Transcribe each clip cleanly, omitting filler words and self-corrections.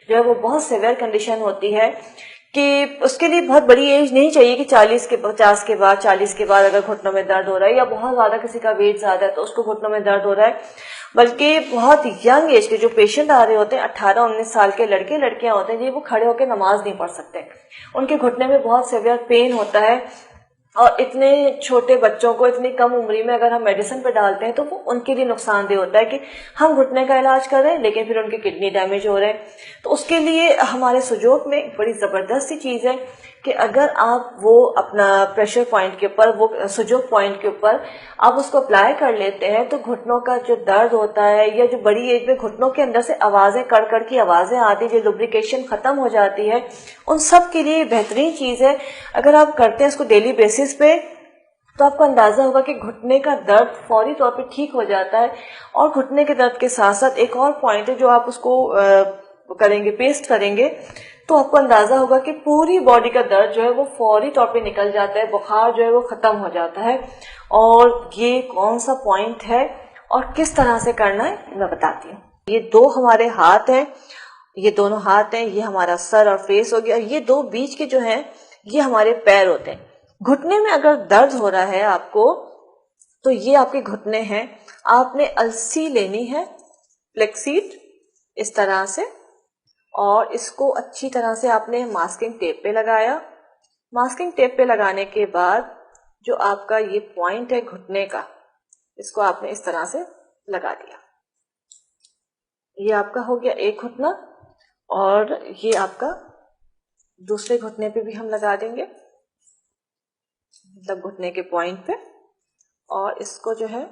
जो है वो बहुत सिवियर कंडीशन होती है कि उसके लिए बहुत बड़ी एज नहीं चाहिए कि 40 के 50 के बाद 40 के बाद अगर घुटनों में दर्द हो रहा है, या बहुत ज्यादा किसी का वेट ज्यादा है तो उसको घुटनों में दर्द हो रहा है, बल्कि बहुत यंग एज के जो पेशेंट आ रहे होते हैं 18-19 साल के लड़के लड़कियां होते हैं जी, वो खड़े होकर नमाज नहीं पढ़ सकते, उनके घुटने में बहुत सिवियर पेन होता है। और इतने छोटे बच्चों को इतनी कम उम्र में अगर हम मेडिसिन पे डालते हैं तो वो उनके लिए नुकसानदेह होता है कि हम घुटने का इलाज कर रहे हैं लेकिन फिर उनके किडनी डैमेज हो रहे हैं। तो उसके लिए हमारे सुजोक में बड़ी जबरदस्त सी चीज है कि अगर आप वो अपना प्रेशर पॉइंट के ऊपर, वो सुजोक पॉइंट के ऊपर आप उसको अप्लाई कर लेते हैं तो घुटनों का जो दर्द होता है, या जो बड़ी एज में घुटनों के अंदर से आवाजें कड़कड़ की आवाजें आती है, जो लुब्रिकेशन खत्म हो जाती है, उन सब के लिए बेहतरीन चीज है। अगर आप करते हैं इसको डेली बेसिस पे तो आपको अंदाजा होगा कि घुटने का दर्द फौरी तौर पे ठीक हो जाता है। और घुटने के दर्द के साथ साथ एक और पॉइंट है, जो आप उसको करेंगे, पेस्ट करेंगे तो आपको अंदाजा होगा कि पूरी बॉडी का दर्द जो है वो फौरी तौर पे निकल जाता है, बुखार जो है वो खत्म हो जाता है। और ये कौन सा पॉइंट है और किस तरह से करना है मैं बताती हूँ। ये दो हमारे हाथ हैं, ये दोनों हाथ हैं, ये हमारा सर और फेस हो गया, ये दो बीच के जो हैं ये हमारे पैर होते हैं। घुटने में अगर दर्द हो रहा है आपको तो ये आपके घुटने हैं, आपने अलसी लेनी है, फ्लेक्सीड, इस तरह से, और इसको अच्छी तरह से आपने मास्किंग टेप पे लगाया। मास्किंग टेप पे लगाने के बाद जो आपका ये पॉइंट है घुटने का, इसको आपने इस तरह से लगा दिया। ये आपका हो गया एक घुटना, और ये आपका दूसरे घुटने पे भी हम लगा देंगे, मतलब घुटने के पॉइंट पे। और इसको जो है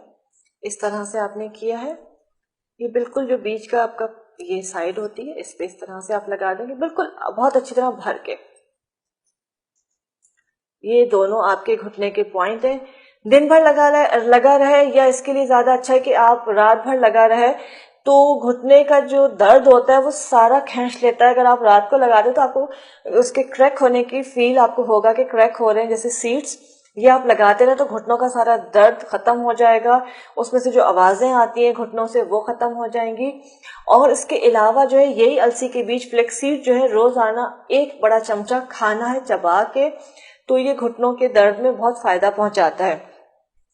इस तरह से आपने किया है, ये बिल्कुल जो बीच का आपका ये साइड होती है इस पे इस तरह से आप लगा देंगे, बिल्कुल बहुत अच्छी तरह भर के। ये दोनों आपके घुटने के पॉइंट हैं। दिन भर लगा रहे, या इसके लिए ज्यादा अच्छा है कि आप रात भर लगा रहे, तो घुटने का जो दर्द होता है वो सारा खींच लेता है। अगर आप रात को लगा दे तो आपको उसके क्रैक होने की फील आपको होगा कि क्रैक हो रहे हैं जैसे सीड्स। ये आप लगाते रहे तो घुटनों का सारा दर्द खत्म हो जाएगा, उसमें से जो आवाजें आती हैं घुटनों से वो खत्म हो जाएंगी। और इसके अलावा जो है यही अलसी के बीज फ्लेक्सीड जो है रोजाना 1 बड़ा चमचा खाना है चबा के, तो ये घुटनों के दर्द में बहुत फायदा पहुंचाता है।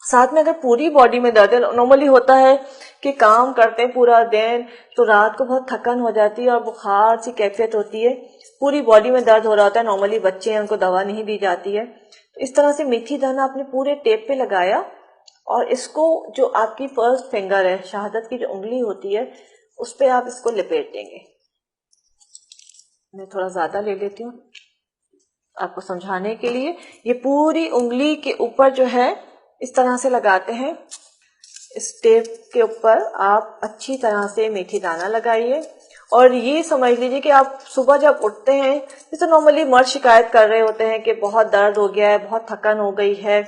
साथ में अगर पूरी बॉडी में दर्द है, नॉर्मली होता है कि काम करते हैं पूरा दिन तो रात को बहुत थकन हो जाती है और बुखार सी कैफियत होती है, पूरी बॉडी में दर्द हो रहा होता है, नॉर्मली बच्चे हैं उनको दवा नहीं दी जाती है, तो इस तरह से मेथी दाना अपने पूरे टेप पे लगाया और इसको जो आपकी फर्स्ट फिंगर है, शहादत की जो उंगली होती है, उस पे आप इसको लिपेट देंगे। मैं थोड़ा ज्यादा ले लेती हूँ आपको समझाने के लिए। ये पूरी उंगली के ऊपर जो है इस तरह से लगाते हैं, इस टेप के ऊपर आप अच्छी तरह से मेथी दाना लगाइए। और ये समझ लीजिए कि आप सुबह जब उठते हैं, जैसे नॉर्मली मर्द शिकायत कर रहे होते हैं कि बहुत दर्द हो गया है, बहुत थकन हो गई है,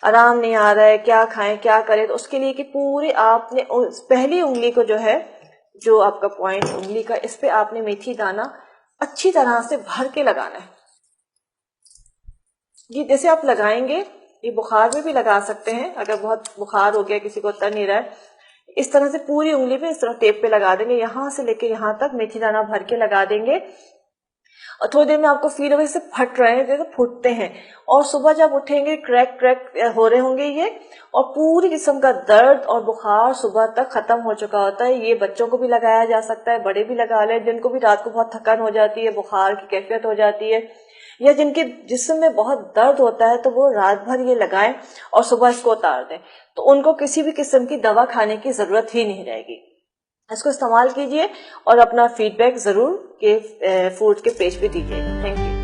आराम नहीं आ रहा है, क्या खाएं क्या करें, तो उसके लिए कि पूरी आपने पहली उंगली को जो है, जो आपका पॉइंट उंगली का, इस पे आपने मेथी दाना अच्छी तरह से भर के लगाना है। ये जैसे आप लगाएंगे, ये बुखार में भी लगा सकते हैं, अगर बहुत बुखार हो गया किसी को उतर नहीं रहा है, इस तरह से पूरी उंगली पे इस तरह टेप पे लगा देंगे, यहां से लेके यहां तक मेथी दाना भर के लगा देंगे। और थोड़ी देर में आपको फील होगा जैसे फट रहे हैं, जैसे फूटते हैं, और सुबह जब उठेंगे क्रैक हो रहे होंगे ये, और पूरी जिस्म का दर्द और बुखार सुबह तक खत्म हो चुका होता है। ये बच्चों को भी लगाया जा सकता है, बड़े भी लगा लें, जिनको भी रात को बहुत थकान हो जाती है, बुखार की कैफियत हो जाती है, या जिनके जिस्म में बहुत दर्द होता है, तो वो रात भर ये लगाएं और सुबह इसको उतार दें, तो उनको किसी भी किस्म की दवा खाने की जरूरत ही नहीं रहेगी। इसको इस्तेमाल कीजिए और अपना फीडबैक जरूर के फूड के पेज पे दीजिएगा। Thank you.